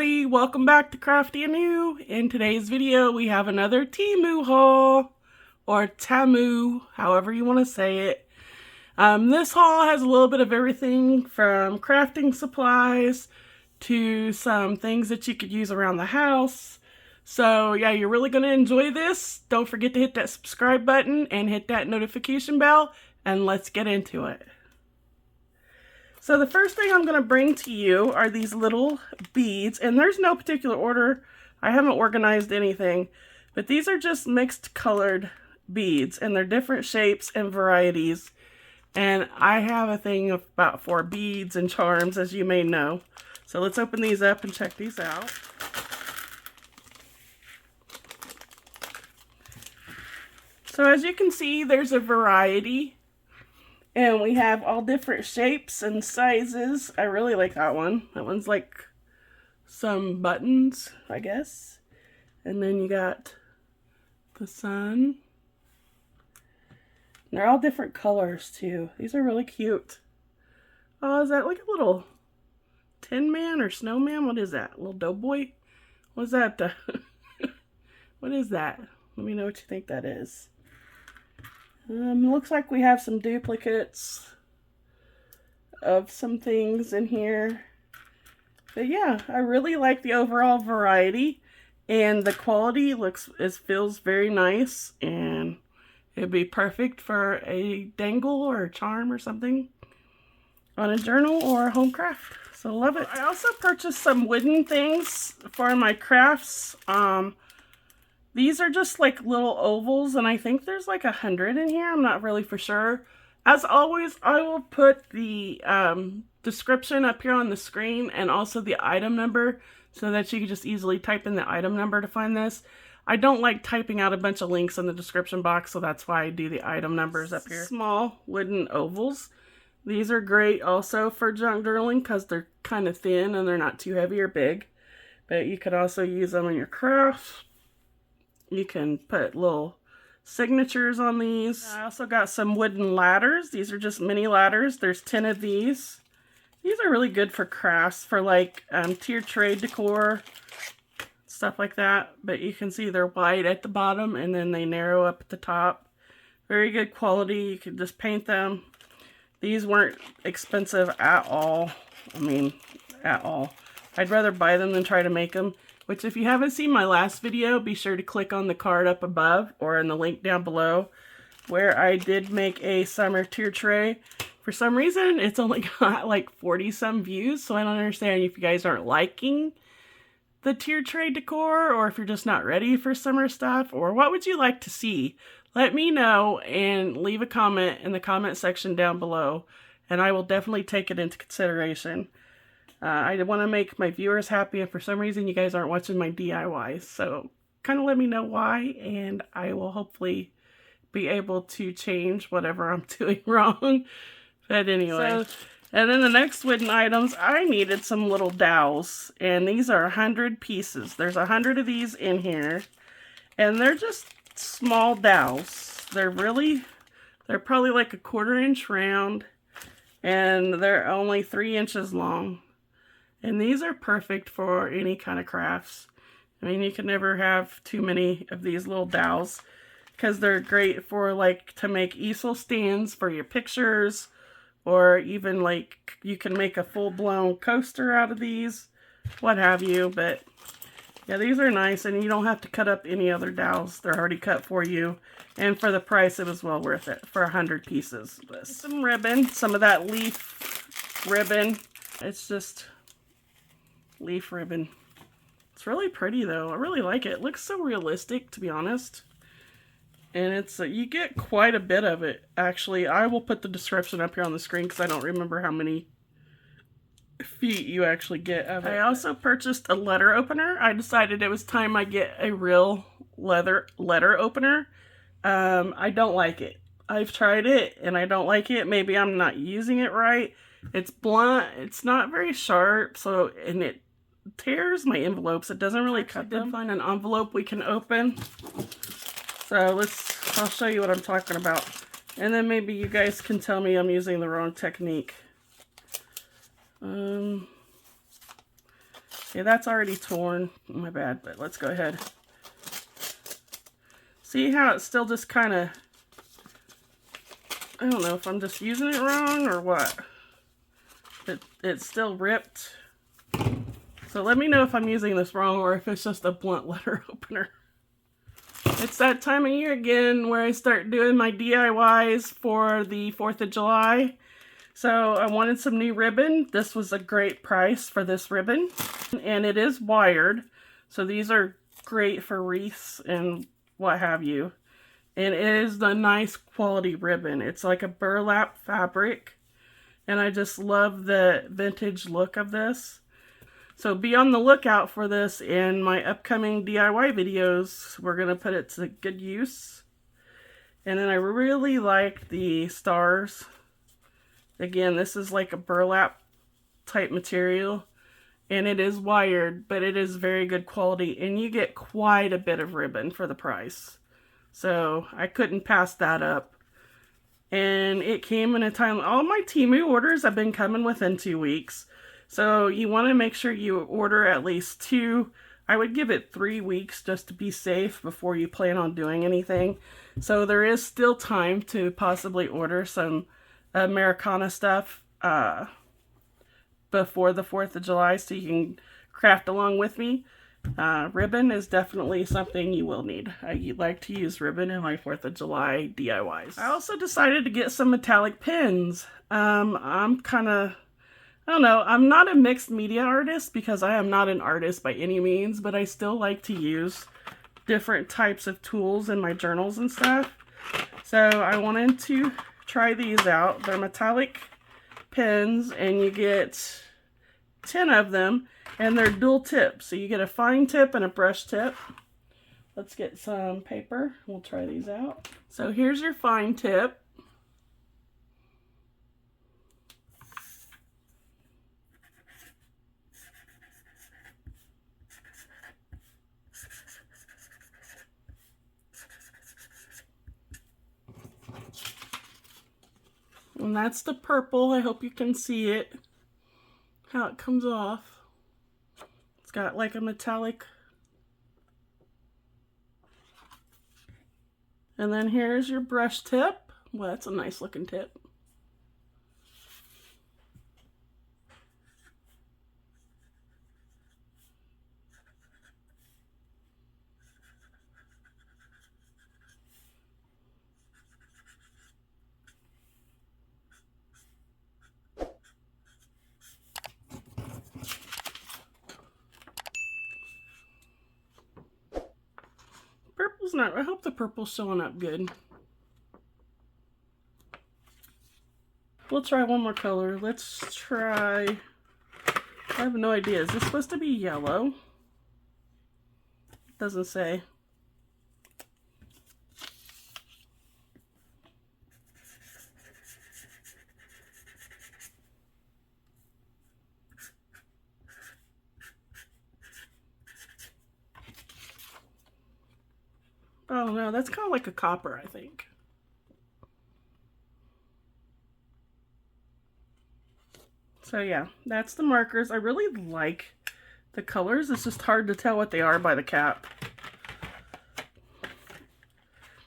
everybody, welcome back to Crafty and New. In today's video we have another Temu haul, or Temu, however you want to say it. This haul has a little bit of everything from crafting supplies to some things that you could use around the house. So yeah, you're really going to enjoy this. Don't forget to hit that subscribe button and hit that notification bell, and let's get into it. So the first thing I'm going to bring to you are these little beads, and there's no particular order. I haven't organized anything, but these are just mixed colored beads, and they're different shapes and varieties. And I have a thing about for beads and charms, as you may know. So let's open these up and check these out. So as you can see, there's a variety. And we have all different shapes and sizes. I really like that one. That one's like some buttons, I guess. And then you got the sun. And they're all different colors too. These are really cute. Oh, is that like a little tin man or snowman? What is that? A little doughboy? What is that? What is that? Let me know what you think that is. Looks like we have some duplicates of some things in here. But yeah, I really like the overall variety, and the quality feels very nice, and it'd be perfect for a dangle or a charm or something on a journal or a home craft. So love it. I also purchased some wooden things for my crafts. These are just like little ovals, and I think there's like 100 in here. I'm not really for sure. As always, I will put the description up here on the screen and also the item number so that you can just easily type in the item number to find this. I don't like typing out a bunch of links in the description box, so that's why I do the item numbers up here. Small wooden ovals. These are great also for junk journaling because they're kind of thin and they're not too heavy or big. But you could also use them in your crafts. You can put little signatures on these. I also got some wooden ladders. These are just mini ladders. There's 10 of these. These are really good for crafts, for like tier tray decor, stuff like that. But you can see they're wide at the bottom and then they narrow up at the top. Very good quality. You can just paint them. These weren't expensive at all. I mean, at all. I'd rather buy them than try to make them. Which, if you haven't seen my last video, be sure to click on the card up above or in the link down below where I did make a summer tier tray. For some reason, it's only got like 40 some views, so I don't understand if you guys aren't liking the tier tray decor, or if you're just not ready for summer stuff, or what would you like to see? Let me know and leave a comment in the comment section down below, and I will definitely take it into consideration. I want to make my viewers happy, and for some reason you guys aren't watching my DIYs, so kind of let me know why, and I will hopefully be able to change whatever I'm doing wrong. But anyway, and then the next wooden items, I needed some little dowels, and these are 100 pieces. There's 100 of these in here, and they're just small dowels. They're probably like a 1/4 inch round, and they're only 3 inches long. And these are perfect for any kind of crafts. I mean, you can never have too many of these little dowels because they're great for like to make easel stands for your pictures, or even like you can make a full-blown coaster out of these, what have you. But yeah, these are nice, and you don't have to cut up any other dowels. They're already cut for you. And for the price, it was well worth it for 100 pieces. Some ribbon, some of that leaf ribbon. It's just leaf ribbon. It's really pretty though. I really like it. It looks so realistic, to be honest. And it's you get quite a bit of it, actually. I will put the description up here on the screen because I don't remember how many feet you actually get of it. I also purchased a letter opener. I decided it was time I get a real letter opener. I don't like it. I've tried it and I don't like it. Maybe I'm not using it right. It's blunt. It's not very sharp, and it tears my envelopes. It doesn't really cut them. I did find an envelope we can open. So I'll show you what I'm talking about. And then maybe you guys can tell me I'm using the wrong technique. Okay, that's already torn. My bad, but let's go ahead. See how it's still just kind of, I don't know if I'm just using it wrong or what. It's still ripped. So let me know if I'm using this wrong or if it's just a blunt letter opener. It's that time of year again where I start doing my DIYs for the 4th of July. So I wanted some new ribbon. This was a great price for this ribbon. And it is wired. So these are great for wreaths and what have you. And it is the nice quality ribbon. It's like a burlap fabric. And I just love the vintage look of this. So be on the lookout for this in my upcoming DIY videos. We're going to put it to good use. And then I really like the stars. Again, this is like a burlap type material. And it is wired, but it is very good quality. And you get quite a bit of ribbon for the price. So I couldn't pass that up. And it came in a time, all my Temu orders have been coming within 2 weeks. So you want to make sure you order at least 2. I would give it 3 weeks just to be safe before you plan on doing anything. So there is still time to possibly order some Americana stuff before the 4th of July so you can craft along with me. Ribbon is definitely something you will need. I like to use ribbon in my 4th of July DIYs. I also decided to get some metallic pins. I'm kind of, I don't know, I'm not a mixed media artist because I am not an artist by any means, but I still like to use different types of tools in my journals and stuff. So I wanted to try these out. They're metallic pins and you get 10 of them. And they're dual tips, so you get a fine tip and a brush tip. Let's get some paper. We'll try these out. So here's your fine tip. And that's the purple. I hope you can see it, how it comes off. It's got like a metallic. And then here's your brush tip. Well, that's a nice looking tip. Purple's not, I hope the purple's showing up good. We'll try one more color. Let's try, I have no idea. Is this supposed to be yellow? It doesn't say. Oh no, that's kind of like a copper, I think. So yeah, that's the markers. I really like the colors. It's just hard to tell what they are by the cap.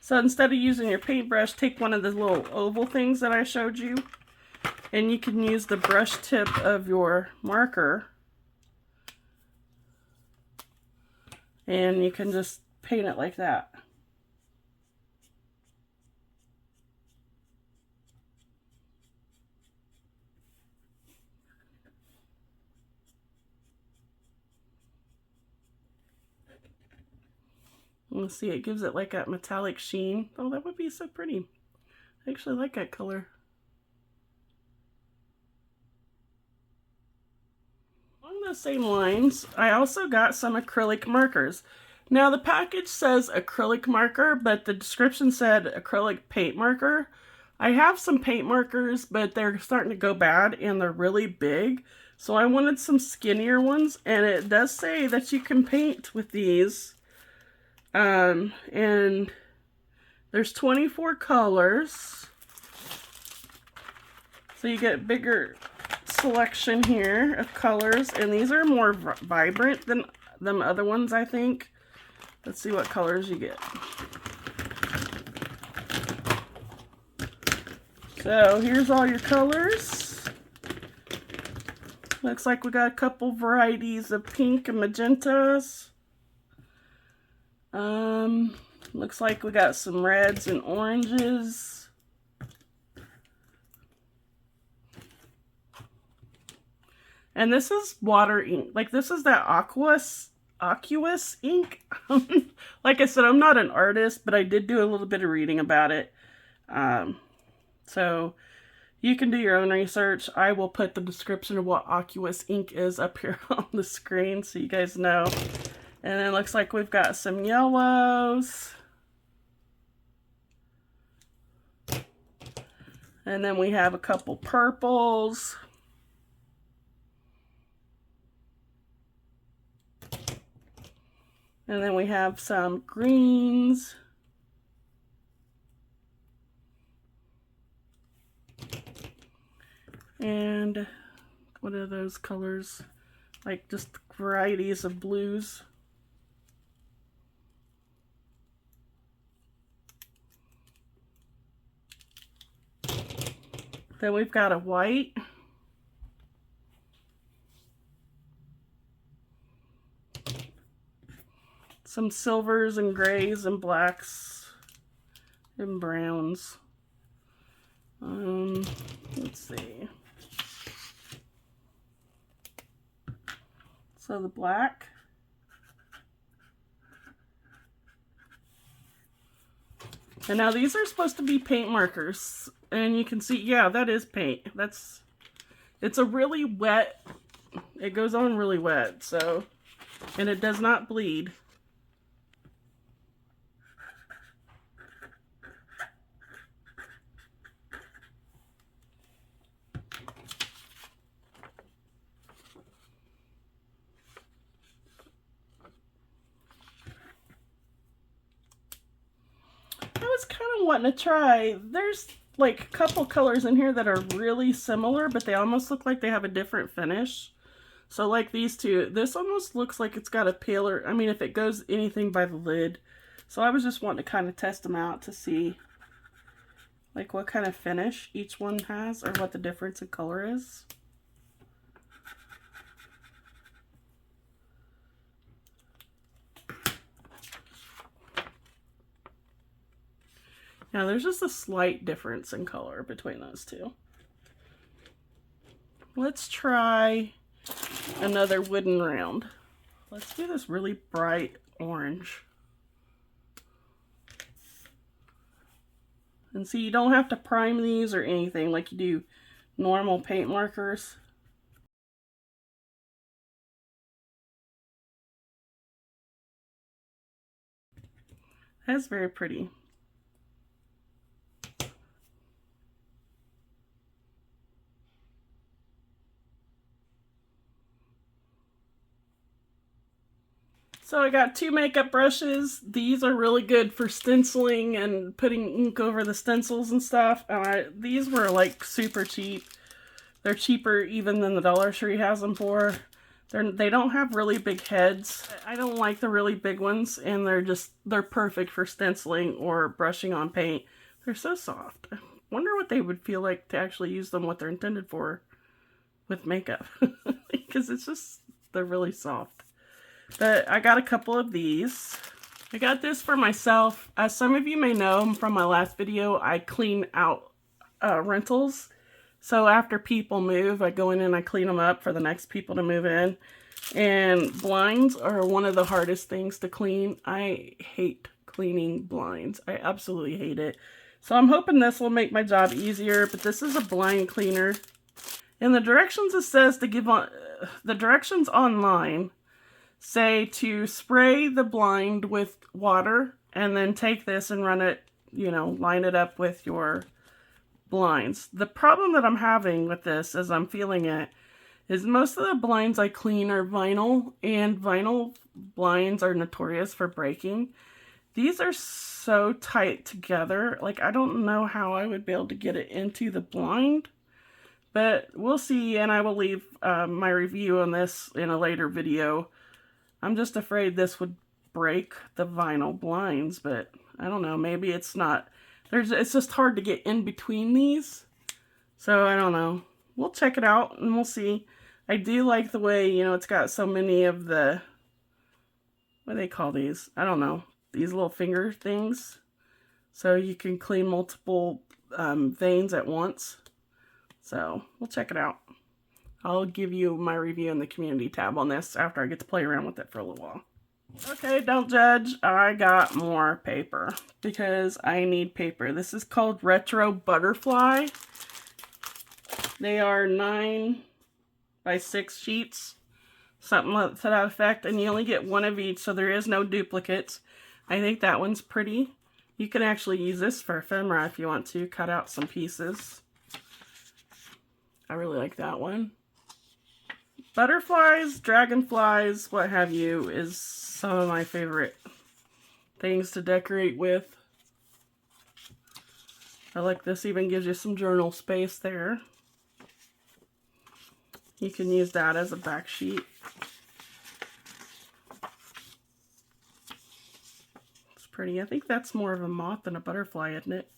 So instead of using your paintbrush, take one of the little oval things that I showed you. And you can use the brush tip of your marker. And you can just paint it like that. Let's see, it gives it like a metallic sheen. Oh, that would be so pretty. I actually like that color. On those same lines, I also got some acrylic markers. Now the package says acrylic marker, but the description said acrylic paint marker. I have some paint markers, but they're starting to go bad and they're really big. So I wanted some skinnier ones, and it does say that you can paint with these. And there's 24 colors. So you get bigger selection here of colors, and these are more vibrant than the other ones, I think. Let's see what colors you get. So here's all your colors. Looks like we got a couple varieties of pink and magentas. Looks like we got some reds and oranges. And this is water ink. Like, this is that aqueous ink. Like I said, I'm not an artist, but I did do a little bit of reading about it. So you can do your own research. I will put the description of what aqueous ink is up here on the screen so you guys know. And it looks like we've got some yellows. And then we have a couple purples. And then we have some greens. And what are those colors? Like just varieties of blues. Then we've got a white. Some silvers and grays and blacks and browns. Let's see. So the black. And now these are supposed to be paint markers. And you can see, yeah, that is paint. It's a really wet, it goes on really wet, so, and it does not bleed. I was kind of wanting to try, there's like a couple colors in here that are really similar, but they almost look like they have a different finish. So like these two, this almost looks like it's got a paler, I mean, if it goes anything by the lid. So I was just wanting to kind of test them out to see like what kind of finish each one has or what the difference in color is. Now there's just a slight difference in color between those two. Let's try another wooden round. Let's do this really bright orange. And see, you don't have to prime these or anything like you do normal paint markers. That's very pretty. So I got two makeup brushes. These are really good for stenciling and putting ink over the stencils and stuff. These were like super cheap. They're cheaper even than the Dollar Tree has them for. They don't have really big heads. I don't like the really big ones, and they're perfect for stenciling or brushing on paint. They're so soft. I wonder what they would feel like to actually use them, what they're intended for with makeup. Because they're really soft. But I got a couple of these. I got this for myself. As some of you may know from my last video, I clean out rentals. So after people move, I go in and I clean them up for the next people to move in. And blinds are one of the hardest things to clean. I hate cleaning blinds. I absolutely hate it. So I'm hoping this will make my job easier. But this is a blind cleaner. In the directions it says to give on the directions online say to spray the blind with water and then take this and run it, you know, line it up with your blinds. The problem that I'm having with this as I'm feeling it is most of the blinds I clean are vinyl, and vinyl blinds are notorious for breaking. These are so tight together. Like, I don't know how I would be able to get it into the blind, But we'll see, and I will leave my review on this in a later video. I'm just afraid this would break the vinyl blinds, but I don't know. Maybe it's not. It's just hard to get in between these. So I don't know. We'll check it out and we'll see. I do like the way, you know, it's got so many of the, what do they call these? I don't know. These little finger things. So you can clean multiple veins at once. So we'll check it out. I'll give you my review in the community tab on this after I get to play around with it for a little while. Okay, don't judge. I got more paper because I need paper. This is called Retro Butterfly. They are 9 by 6 sheets, something to that effect, and you only get one of each, so there is no duplicates. I think that one's pretty. You can actually use this for ephemera if you want to, cut out some pieces. I really like that one. Butterflies, dragonflies, what have you, is some of my favorite things to decorate with. I like this, even gives you some journal space there. You can use that as a back sheet. It's pretty. I think that's more of a moth than a butterfly, isn't it?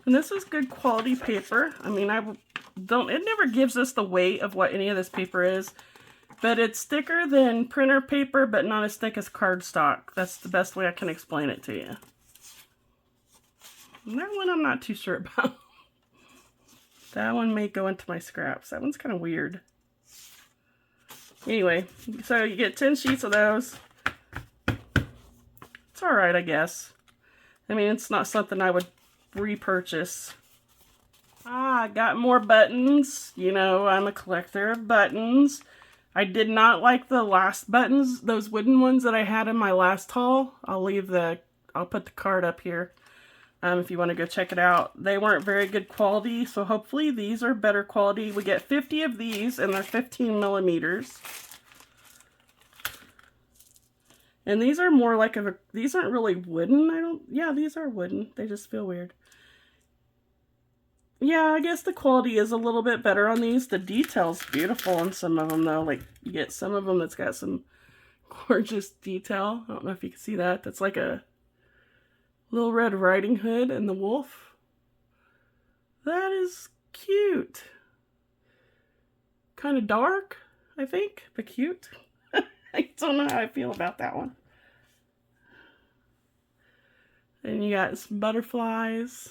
And this is good quality paper. I mean, it never gives us the weight of what any of this paper is, but it's thicker than printer paper, but not as thick as cardstock. That's the best way I can explain it to you. And that one I'm not too sure about. That one may go into my scraps. That one's kind of weird. Anyway, so you get 10 sheets of those. It's alright, I guess. I mean, it's not something I would repurchase. I got more buttons. You know, I'm a collector of buttons. I did not like the last buttons, those wooden ones that I had in my last haul. I'll put the card up here if you want to go check it out. They weren't very good quality, so hopefully these are better quality. We get 50 of these, and they're 15 millimeters. And these are more like these aren't really wooden. Yeah, these are wooden. They just feel weird. Yeah, I guess the quality is a little bit better on these. The detail's beautiful on some of them, though. Like, you get some of them that's got some gorgeous detail. I don't know if you can see that. That's like a Little Red Riding Hood and the wolf. That is cute. Kind of dark, I think, but cute. I don't know how I feel about that one. And you got some butterflies.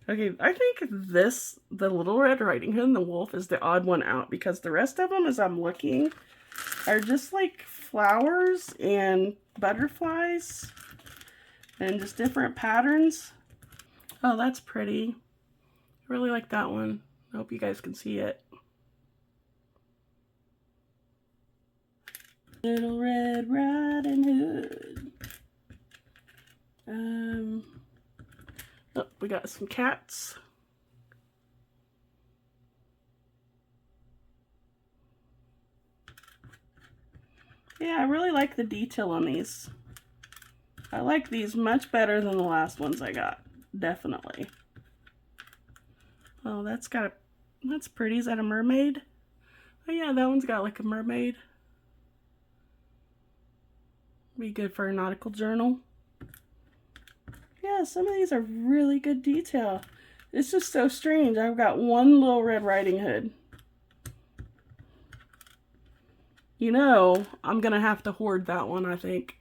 Okay, I think the Little Red Riding Hood and the wolf is the odd one out, because the rest of them, as I'm looking, are just like flowers and butterflies and just different patterns. Oh, that's pretty. I really like that one. I hope you guys can see it. Little Red Riding Hood. Oh, we got some cats. Yeah, I really like the detail on these. I like these much better than the last ones I got. Definitely. Oh, that's pretty. Is that a mermaid? Oh yeah, that one's got like a mermaid. Be good for a nautical journal. Yeah, some of these are really good detail. It's just so strange. I've got one Little Red Riding Hood. You know, I'm gonna have to hoard that one, I think.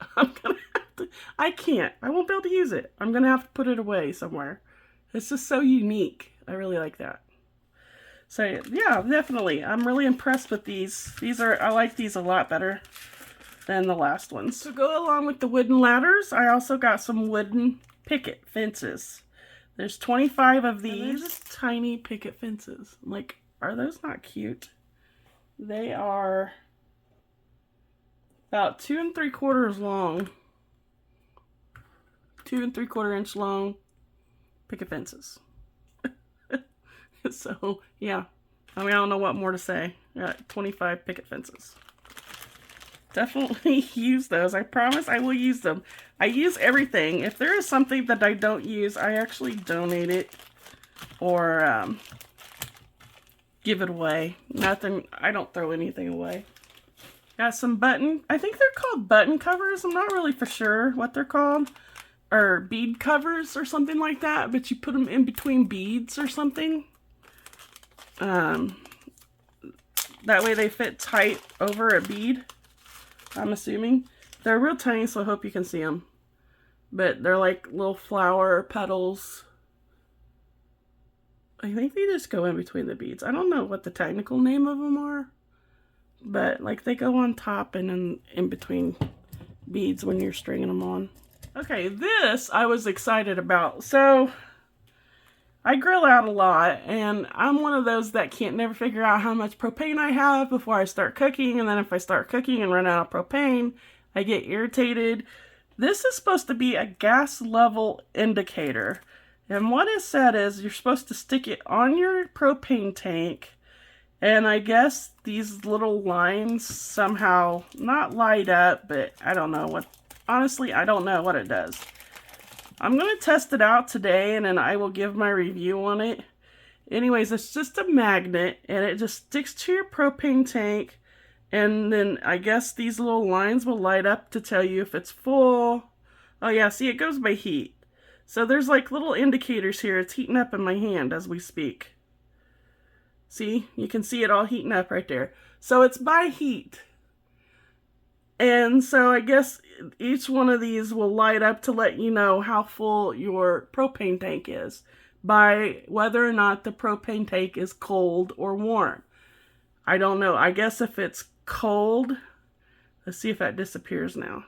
I can't. I won't be able to use it. I'm gonna have to put it away somewhere. It's just so unique. I really like that. So yeah, definitely. I'm really impressed with these. I like these a lot better than the last ones. To go along with the wooden ladders, I also got some wooden picket fences. There's 25 of these. They're just tiny picket fences. Like, are those not cute? They are about 2 3/4 long. 2 3/4 inch long picket fences. So, yeah. I mean, I don't know what more to say. Got 25 picket fences. Definitely use those. I promise I will use them. I use everything. If there is something that I don't use, I actually donate it or give it away. Nothing, I don't throw anything away. Got some I think they're called button covers. I'm not really for sure what they're called. Or bead covers or something like that, but you put them in between beads or something. That way they fit tight over a bead, I'm assuming. They're real tiny, so I hope you can see them. But they're like little flower petals. I think they just go in between the beads. I don't know what the technical name of them are. But like they go on top and in between beads when you're stringing them on. Okay, this I was excited about. So I grill out a lot, and I'm one of those that can't never figure out how much propane I have before I start cooking, and then if I start cooking and run out of propane, I get irritated. This is supposed to be a gas level indicator, and what it said is you're supposed to stick it on your propane tank, and I guess these little lines somehow not light up, but I don't know what, honestly, I don't know what it does. I'm going to test it out today, and then I will give my review on it. Anyways, it's just a magnet, and it just sticks to your propane tank, and then I guess these little lines will light up to tell you if it's full. Oh yeah, see, it goes by heat. So there's like little indicators here. It's heating up in my hand as we speak. See, you can see it all heating up right there. So it's by heat. And so I guess each one of these will light up to let you know how full your propane tank is by whether or not the propane tank is cold or warm. I don't know. I guess if it's cold, let's see if that disappears now.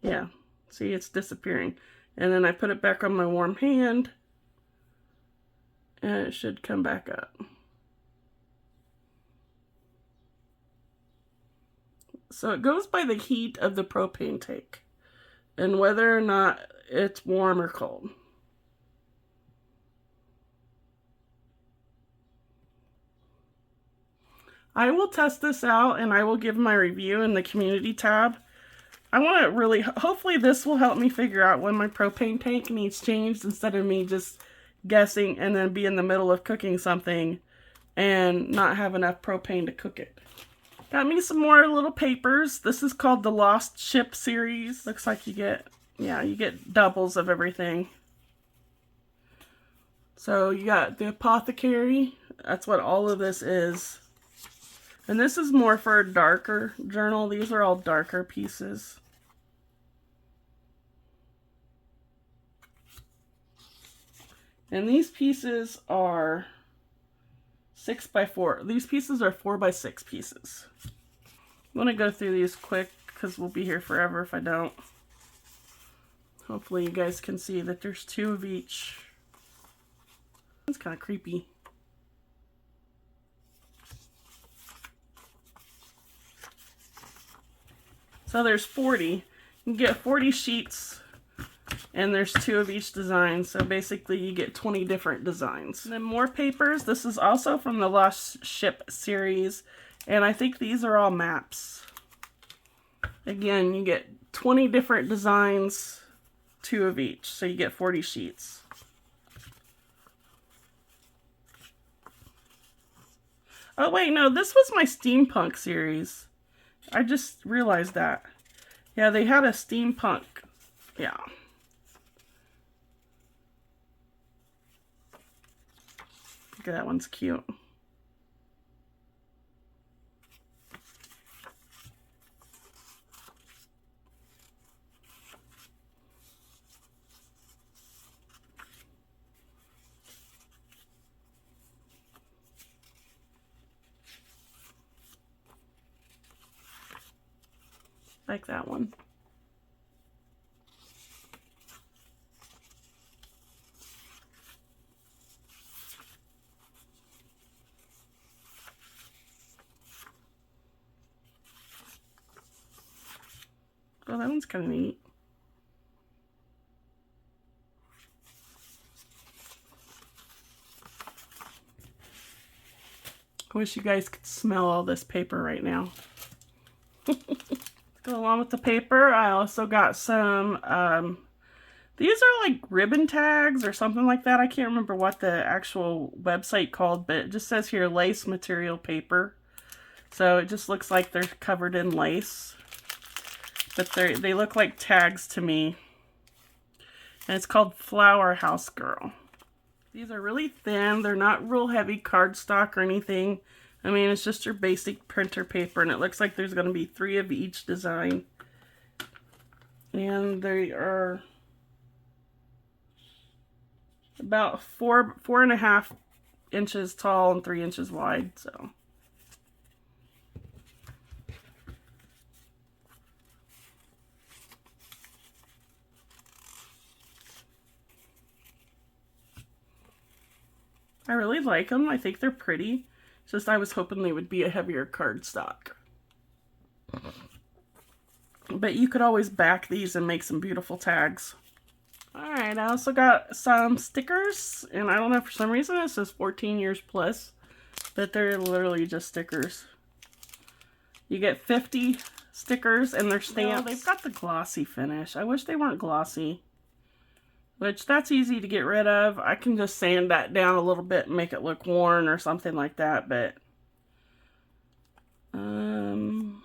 Yeah, see, it's disappearing. And then I put it back on my warm hand, and it should come back up. So it goes by the heat of the propane tank and whether or not it's warm or cold. I will test this out and I will give my review in the community tab. I want to really, hopefully this will help me figure out when my propane tank needs changed instead of me just guessing and then be in the middle of cooking something and not have enough propane to cook it. Got me some more little papers. This is called the Lost Ship series. Looks like you get, yeah, you get doubles of everything. So you got the apothecary. That's what all of this is. And this is more for a darker journal. These are all darker pieces. And these pieces are 6 by 4. These pieces are 4 by 6 pieces. I'm going to go through these quick because we'll be here forever if I don't. Hopefully you guys can see that there's 2 of each. It's kind of creepy. So there's 40. You can get 40 sheets and there's 2 of each design. So basically you get 20 different designs. And then more papers. This is also from the Lost Ship series. And I think these are all maps. Again, you get 20 different designs, 2 of each. So you get 40 sheets. Oh wait, no, this was my steampunk series. I just realized that. Yeah, they had a steampunk. Yeah. Look at that one's cute. Like that one. Oh, that one's kind of neat. I wish you guys could smell all this paper right now. Go along with the paper, I also got some, these are like ribbon tags or something like that. I can't remember what the actual website called, but it just says here lace material paper. So it just looks like they're covered in lace. But they look like tags to me. And it's called Flower House Girl. These are really thin. They're not real heavy cardstock or anything. I mean, it's just your basic printer paper, and it looks like there's going to be 3 of each design. And they are about 4.5 inches tall and 3 inches wide, so. I really like them. I think they're pretty. It's just I was hoping they would be a heavier cardstock. But you could always back these and make some beautiful tags. Alright, I also got some stickers. And I don't know, for some reason it says 14 years plus. But they're literally just stickers. You get 50 stickers and they're stamped. They've got the glossy finish. I wish they weren't glossy. Which, that's easy to get rid of. I can just sand that down a little bit and make it look worn or something like that, but I'm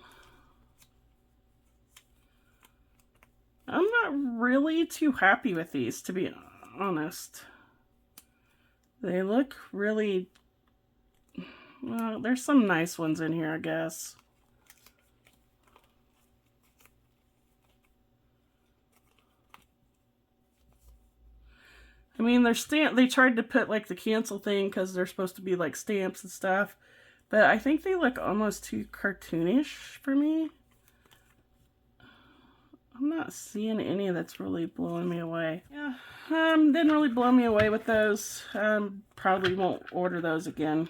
not really too happy with these, to be honest. They look really, well, there's some nice ones in here, I guess. I mean, they tried to put like the cancel thing because they're supposed to be like stamps and stuff. But I think they look almost too cartoonish for me. I'm not seeing any that's really blowing me away. Yeah, didn't really blow me away with those. Probably won't order those again.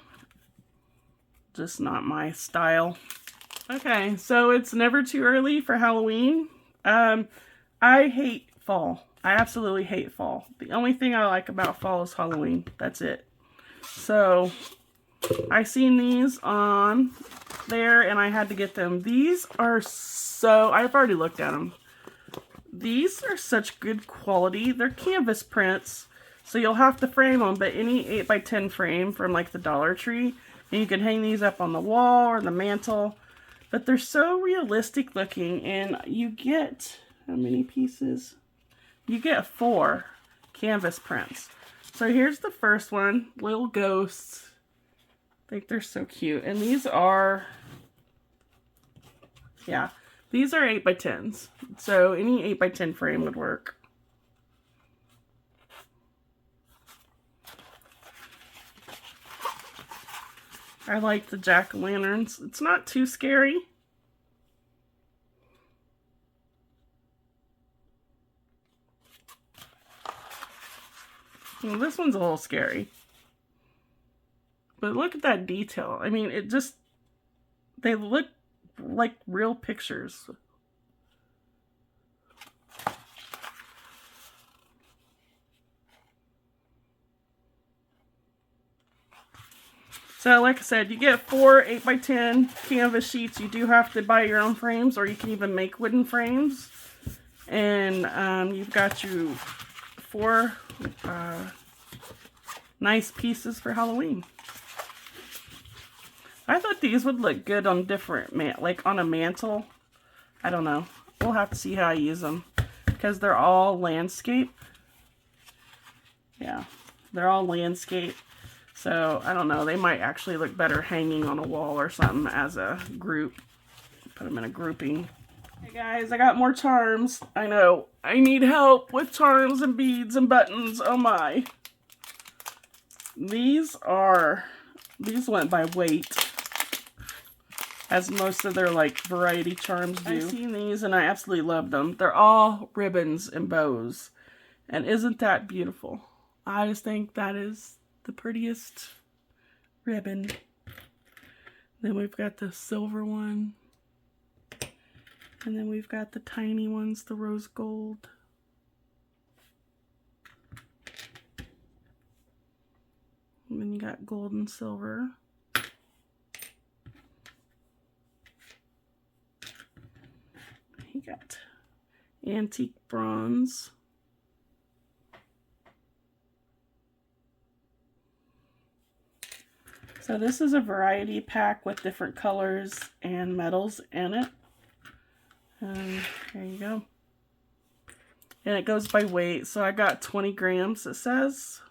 Just not my style. Okay, so it's never too early for Halloween. I hate fall. I absolutely hate fall. The only thing I like about fall is Halloween. That's it. So, I seen these on there and I had to get them. These are so, I've already looked at them. These are such good quality. They're canvas prints, so you'll have to frame them, but any 8x10 frame from like the Dollar Tree, and you can hang these up on the wall or the mantle. But they're so realistic looking, and you get, how many pieces? You get 4 canvas prints. So here's the first one, little ghosts. I think they're so cute. And these are, yeah, these are 8x10s. So any 8x10 frame would work. I like the jack-o'-lanterns. It's not too scary. Well, this one's a little scary. But look at that detail. I mean, it just, they look like real pictures. So, like I said, you get 4 8x10 canvas sheets. You do have to buy your own frames, or you can even make wooden frames. And you've got you 4 nice pieces for Halloween. I thought these would look good on different, like on a mantle. I don't know. We'll have to see how I use them. Because they're all landscape. Yeah, they're all landscape. So, I don't know. They might actually look better hanging on a wall or something as a group. Put them in a grouping. Hey guys, I got more charms. I know. I need help with charms and beads and buttons. Oh my. These went by weight. As most of their like variety charms do. I've seen these and I absolutely love them. They're all ribbons and bows. And isn't that beautiful? I just think that is the prettiest ribbon. Then we've got the silver one. And then we've got the tiny ones, the rose gold. And then you got gold and silver. You got antique bronze. So this is a variety pack with different colors and metals in it. And there you go. And it goes by weight. So I got 20 grams, it says.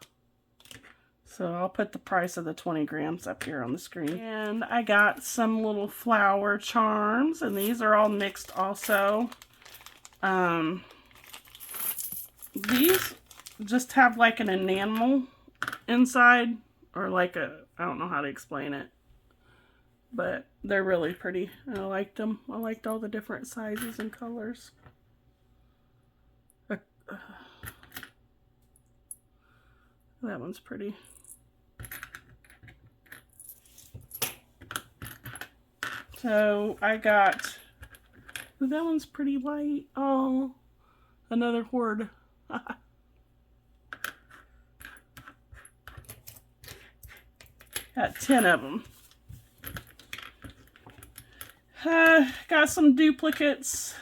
So I'll put the price of the 20 grams up here on the screen. And I got some little flower charms. And these are all mixed also. These just have like an enamel inside. Or like a, I don't know how to explain it. But they're really pretty. I liked them. I liked all the different sizes and colors. That one's pretty. So I got, ooh, that one's pretty light. Oh, another hoard. Got 10 of them. Got some duplicates.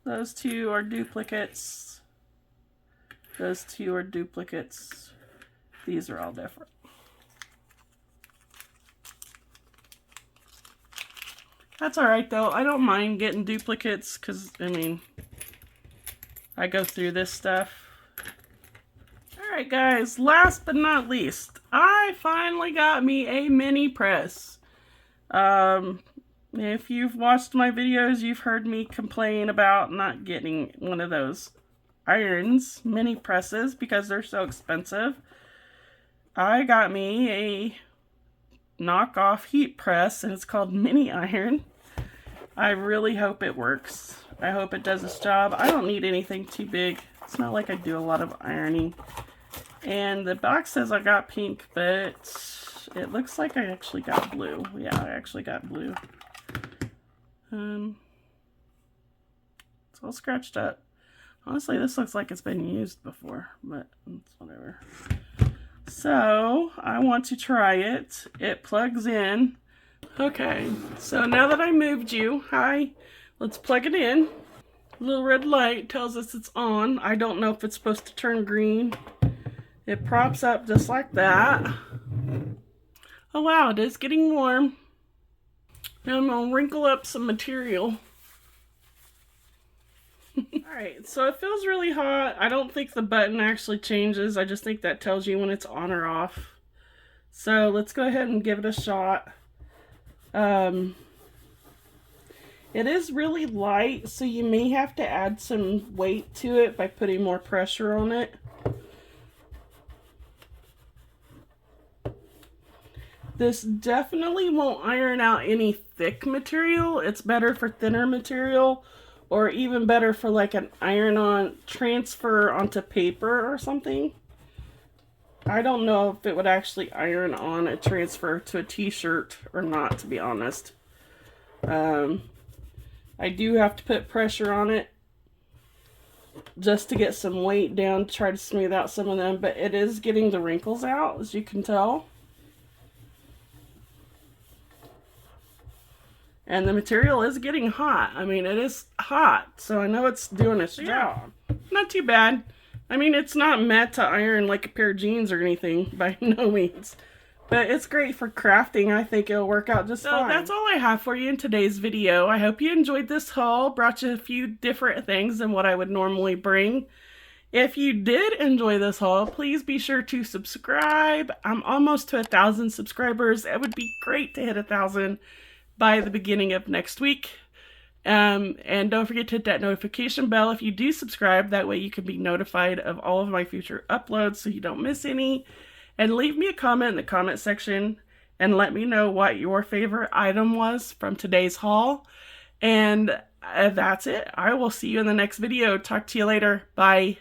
Those two are duplicates. Those two are duplicates. These are all different. That's alright though. I don't mind getting duplicates because, I mean, I go through this stuff. Alright guys, last but not least, I finally got me a mini press. If you've watched my videos, you've heard me complain about not getting one of those irons, mini presses, because they're so expensive. I got me a knockoff heat press, and it's called Mini Iron. I really hope it works. I hope it does its job. I don't need anything too big. It's not like I do a lot of ironing. And the box says I got pink, but it looks like I actually got blue. Yeah, I actually got blue. It's all scratched up. Honestly, this looks like it's been used before, but it's whatever. So, I want to try it. It plugs in. Okay, so now that I moved you, hi, let's plug it in. Little red light tells us it's on. I don't know if it's supposed to turn green. It props up just like that. Oh wow, it is getting warm. Now I'm gonna wrinkle up some material. Alright, so it feels really hot. I don't think the button actually changes. I just think that tells you when it's on or off. So let's go ahead and give it a shot. It is really light, so you may have to add some weight to it by putting more pressure on it. This definitely won't iron out any thick material. It's better for thinner material, or even better for like an iron-on transfer onto paper or something. I don't know if it would actually iron on a transfer to a t-shirt or not, to be honest. I do have to put pressure on it just to get some weight down to try to smooth out some of them, but it is getting the wrinkles out, as you can tell. And the material is getting hot. I mean, it is hot, so I know it's doing its job. Not too bad. I mean, it's not meant to iron like a pair of jeans or anything, by no means. But it's great for crafting. I think it'll work out just fine. So that's all I have for you in today's video. I hope you enjoyed this haul. Brought you a few different things than what I would normally bring. If you did enjoy this haul, please be sure to subscribe. I'm almost to 1,000 subscribers. It would be great to hit 1,000 by the beginning of next week. And don't forget to hit that notification bell if you do subscribe. That way you can be notified of all of my future uploads so you don't miss any. And leave me a comment in the comment section and let me know what your favorite item was from today's haul. And that's it. I will see you in the next video. Talk to you later. Bye.